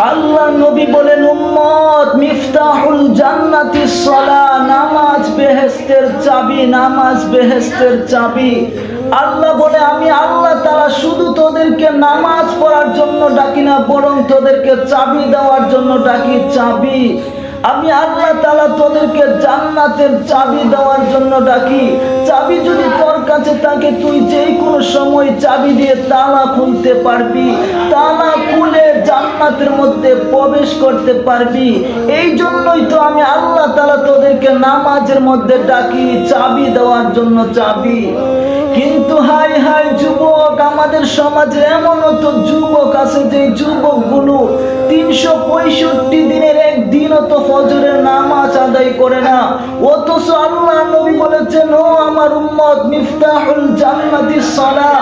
আল্লাহ নবী বলেন, উম্মত মিফতাহুল জান্নাতিস সালাহ, নামাজ বেহেশতের চাবি, নামাজ বেহেশতের চাবি। আল্লাহ বলে, আমি আল্লাহ তাআলা শুধু তোদেরকে নামাজ পড়ার জন্য ডাকি না, বরং তোদেরকে চাবি দেওয়ার জন্য ডাকি, চাবি। আমি আল্লাহ তাআলা তোদেরকে জান্নাতের চাবি দেওয়ার জন্য ডাকি। চাবি যদি তোর কাছে থাকে, তুই যেই কোনো সময় চাবি দিয়ে তালা খুলতে পারবি, তালা খুলে জান্নাতের মধ্যে প্রবেশ করতে পারবি। এই জন্যই তো আমি আল্লাহ তাআলা তোদেরকে নামাজের মধ্যে ডাকি, চাবি দেওয়ার জন্য, চাবি। কিন্তু হাই হাই যুবক, আমাদের সমাজে এমনও তো যুবক আছে যে যুবকগুলো 365 দিনের একদিনও তো ফজরের নামাজ আদায় করে না। অথচ আল্লাহ নবী বলেছেন, ও আমার উম্মত, মিফতাহুল জান্নাতিস সালাহ,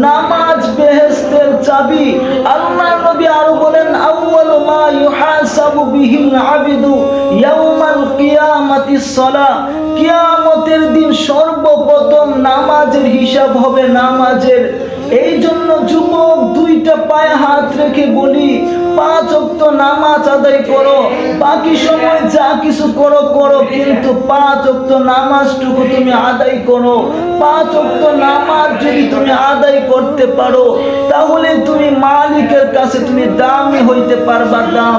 নামাজ বেহেশতের চাবি। আল্লাহ নবী আরো বলেন, আউয়ালু মা ইউহাসাবু বিহিল আবিদু ইয়াউমাল কিয়ামাতিস সালাহ, কিয়ামতের দিন সর্বপ্রথম নামাজের হিসাব হবে, নামাজের। এই জন্য যুবক, দুইটা পায়ে হাত রেখে বলি, 5 ওয়াক্ত নামাজ আদায় করো। বাকি সময় যা কিছু করো করো, কিন্তু 5 ওয়াক্ত নামাজটুকু তুমি আদায় করো। 5 ওয়াক্ত নামাজ যদি তুমি আদায় করতে পারো, তাহলে তুমি মালিকের কাছে তুমি দামি হইতে পারবা, দাম।